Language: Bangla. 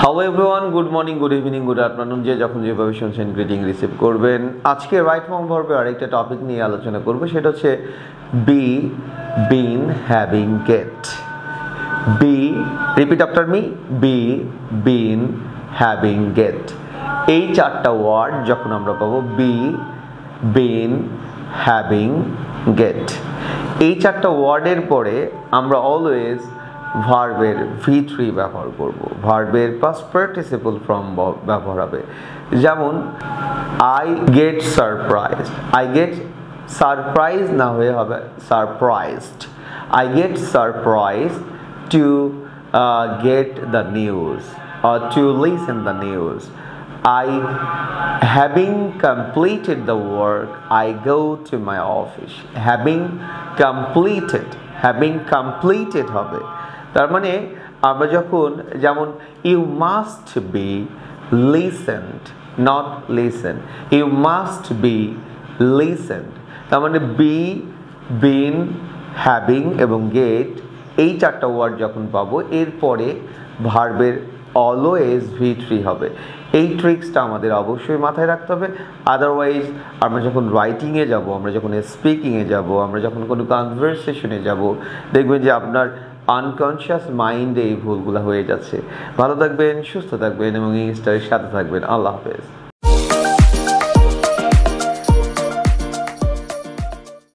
Hello everyone, good morning, good evening, good afternoon, যে যখন যেভাবে শুনছেন গ্রিটিং রিসিভ করবেন। আজকে রাইট ফর্ম ভার্বের আরেকটা টপিক নিয়ে আলোচনা করব, সেটা হচ্ছে be, been, having, get. Be, repeat after me, be, been, having, get. এই চারটা ওয়ার্ড যখন আমরা পাবো, বি, বিন, হ্যাভিং, গেট, এই চারটা ওয়ার্ডের পরে আমরা অলওয়েজ ভার্বের V3 ব্যবহার করব। ভার্বের পাস্ট পার্টিসিপল ফর্ম ব্যবহার হবে। যেমন I get surprised, I get surprise না হয়ে হবে surprised. I get surprised two get the news or to listen the news. I, having completed the work, I go to my office. Having completed হবে। তার মানে আমরা যখন, যেমন you must be listened, not listen, you must be listened. তার মানে বি, বিন, হ্যাভিং এবং গেট, এই চারটা ওয়ার্ড যখন পাবো, এরপরে ভার্বের অলওয়েজ V3 হবে। এই ট্রিক্সটা আমাদের অবশ্যই মাথায় রাখতে হবে। আদারওয়াইজ আমরা যখন রাইটিংয়ে যাব, আমরা যখন স্পিকিংয়ে যাব, আমরা যখন কোনো কনভারসেশনে যাব, দেখবেন যে আপনার আনকনশিয়াস মাইন্ডে এই ভুলগুলো হয়ে যাচ্ছে। ভালো থাকবেন, সুস্থ থাকবেন এবং এই স্টারের সাথে থাকবেন। আল্লাহ হাফেজ।